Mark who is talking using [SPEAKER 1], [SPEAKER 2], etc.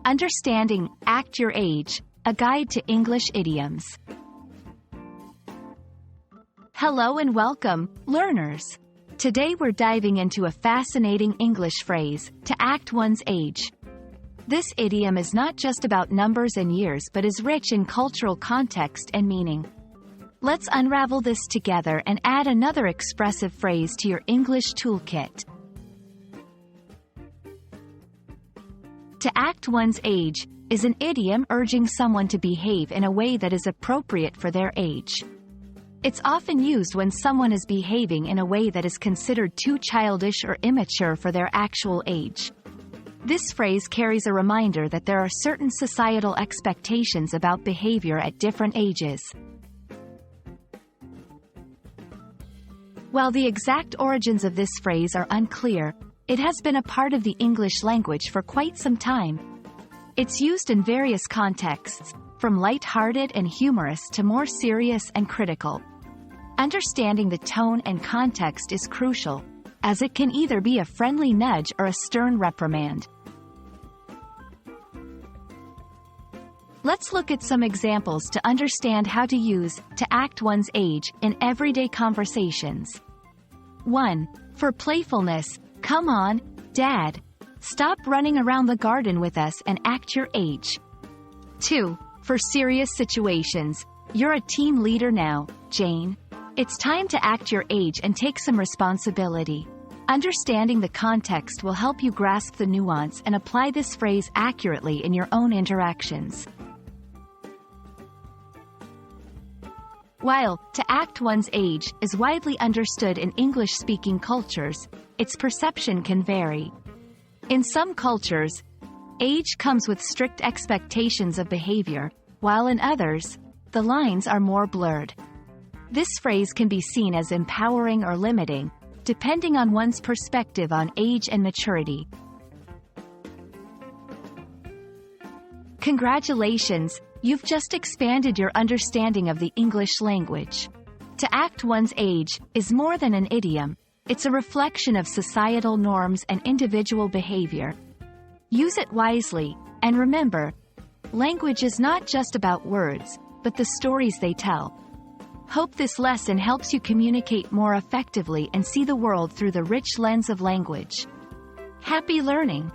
[SPEAKER 1] Understanding Act Your Age, a guide to English idioms. Hello and welcome, learners. Today we're diving into a fascinating English phrase, to act one's age. This idiom is not just about numbers and years but is rich in cultural context and meaning. Let's unravel this together and add another expressive phrase to your English toolkit. To act one's age is an idiom urging someone to behave in a way that is appropriate for their age. It's often used when someone is behaving in a way that is considered too childish or immature for their actual age. This phrase carries a reminder that there are certain societal expectations about behavior at different ages. While the exact origins of this phrase are unclear, it has been a part of the English language for quite some time. It's used in various contexts, from light-hearted and humorous to more serious and critical. Understanding the tone and context is crucial, as it can either be a friendly nudge or a stern reprimand. Let's look at some examples to understand how to use to act one's age in everyday conversations. 1. For playfulness, come on, Dad. Stop running around the garden with us and act your age. 2. For serious situations, you're a team leader now, Jane. It's time to act your age and take some responsibility. Understanding the context will help you grasp the nuance and apply this phrase accurately in your own interactions. While to act one's age is widely understood in English-speaking cultures, its perception can vary. In some cultures, age comes with strict expectations of behavior, while in others, the lines are more blurred. This phrase can be seen as empowering or limiting, depending on one's perspective on age and maturity. Congratulations! You've just expanded your understanding of the English language. To act one's age is more than an idiom. It's a reflection of societal norms and individual behavior. Use it wisely, and remember, language is not just about words, but the stories they tell. Hope this lesson helps you communicate more effectively and see the world through the rich lens of language. Happy learning!